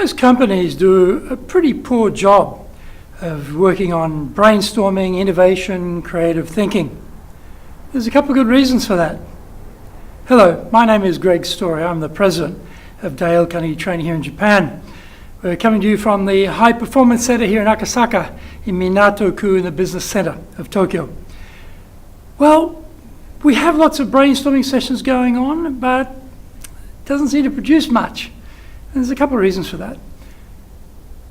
Most companies do a pretty poor job of working on brainstorming, innovation, creative thinking. There's a couple of good reasons for that. Hello, my name is Greg Story. I'm the president of Dale Carnegie Training here in Japan. We're coming to you from the High Performance Center here in Akasaka, in Minato-ku, in the business center of Tokyo. Well, we have lots of brainstorming sessions going on, but it doesn't seem to produce much. And there's a couple of reasons for that.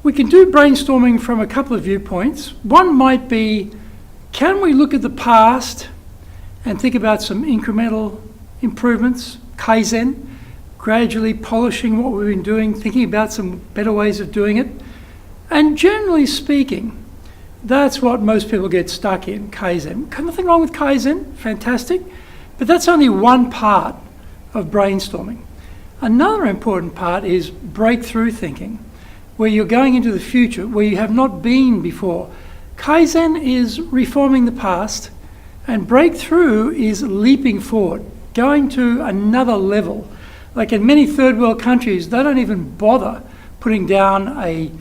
We can do brainstorming from a couple of viewpoints. One might be, can we look at the past and think about some incremental improvements, kaizen, gradually polishing what we've been doing, thinking about some better ways of doing it. And generally speaking, that's what most people get stuck in, kaizen. Nothing wrong with kaizen, fantastic, but that's only one part of brainstorming. Another important part is breakthrough thinking, where you're going into the future, where you have not been before. Kaizen is reforming the past, and breakthrough is leaping forward, going to another level. Like in many third world countries, they don't even bother putting down a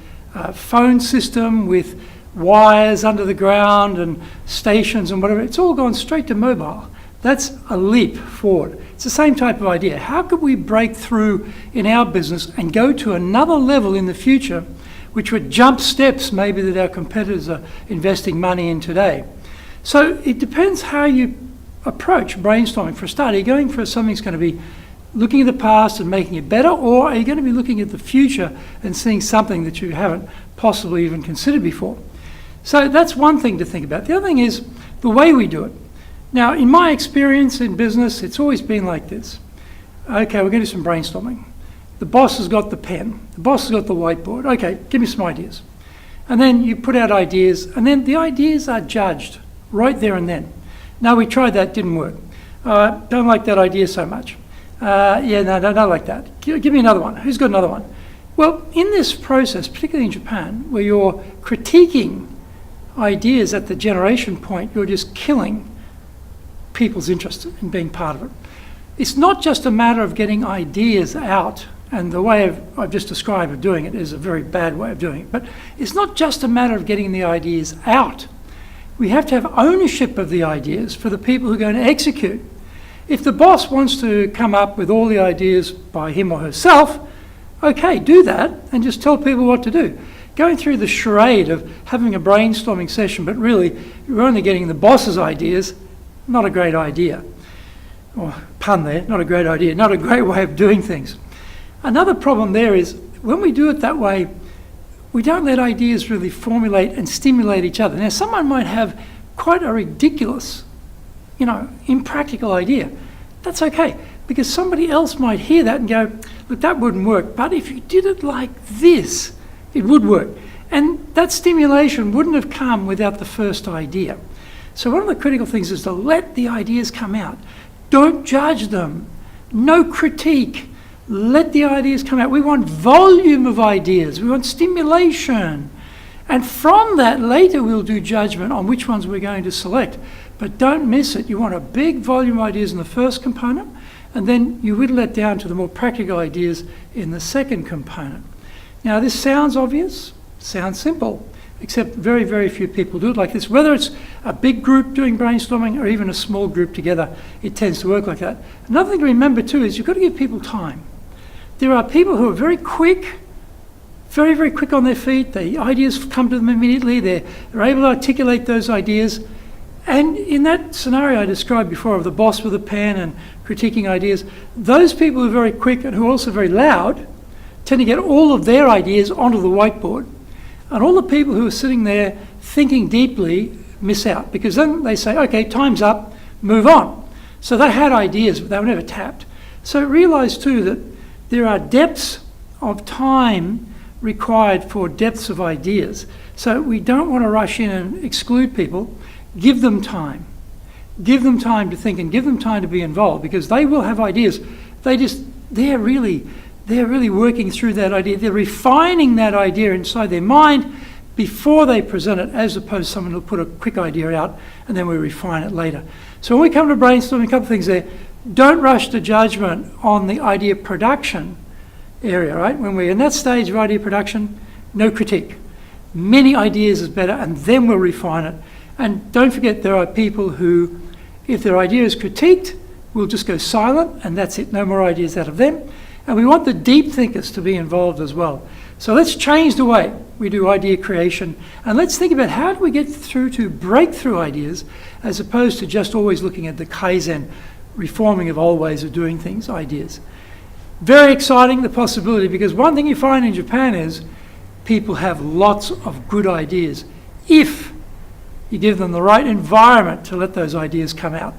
phone system with wires under the ground and stations and whatever. It's all gone straight to mobile. That's a leap forward. It's the same type of idea. How could we break through in our business and go to another level in the future, which would jump steps maybe that our competitors are investing money in today? So it depends how you approach brainstorming. For a start, are you going for something that's going to be looking at the past and making it better, or are you going to be looking at the future and seeing something that you haven't possibly even considered before? So that's one thing to think about. The other thing is the way we do it. Now, in my experience in business, it's always been like this. Okay, we're going to do some brainstorming. The boss has got the pen. The boss has got the whiteboard. Okay, give me some ideas. And then you put out ideas, and then the ideas are judged right there and then. No, we tried that, didn't work. Don't like that idea so much. No, don't like that. Give me another one. Who's got another one? Well, in this process, particularly in Japan, where you're critiquing ideas at the generation point, you're just killing people's interest in being part of it. It's not just a matter of getting ideas out, and the way I've just described of doing it is a very bad way of doing it, but it's not just a matter of getting the ideas out. We have to have ownership of the ideas for the people who are going to execute. If the boss wants to come up with all the ideas by him or herself, okay, do that and just tell people what to do. Going through the charade of having a brainstorming session, but really you're only getting the boss's ideas, not a great idea. Or pun there, not a great idea, not a great way of doing things. Another problem there is when we do it that way, we don't let ideas really formulate and stimulate each other. Now, someone might have quite a ridiculous, impractical idea. That's okay, because somebody else might hear that and go, look, that wouldn't work, but if you did it like this, it would work. And that stimulation wouldn't have come without the first idea. So one of the critical things is to let the ideas come out. Don't judge them. No critique. Let the ideas come out. We want volume of ideas. We want stimulation. And from that, later we'll do judgment on which ones we're going to select. But don't miss it. You want a big volume of ideas in the first component, and then you whittle that down to the more practical ideas in the second component. Now, this sounds obvious, sounds simple, except very, very few people do it like this. Whether it's a big group doing brainstorming or even a small group together, it tends to work like that. Another thing to remember too is you've got to give people time. There are people who are very quick, very, very quick on their feet. The ideas come to them immediately. They're able to articulate those ideas. And in that scenario I described before of the boss with a pen and critiquing ideas, those people who are very quick and who are also very loud tend to get all of their ideas onto the whiteboard. And all the people who are sitting there thinking deeply miss out, because then they say, okay, time's up, move on. So they had ideas, but they were never tapped. So realize too that there are depths of time required for depths of ideas. So we don't want to rush in and exclude people. Give them time. Give them time to think and give them time to be involved, because they will have ideas. They're really working through that idea. They're refining that idea inside their mind before they present it, as opposed to someone who'll put a quick idea out and then we refine it later. So when we come to brainstorming, a couple of things there. Don't rush to judgment on the idea production. area, right? When we're in that stage of idea production, no critique. Many ideas is better, and then we'll refine it. And don't forget, there are people who, if their idea is critiqued, will just go silent, and that's it, no more ideas out of them. And we want the deep thinkers to be involved as well. So let's change the way we do idea creation, and let's think about how do we get through to breakthrough ideas as opposed to just always looking at the kaizen, reforming of old ways of doing things, ideas. Very exciting, the possibility, because one thing you find in Japan is people have lots of good ideas if you give them the right environment to let those ideas come out.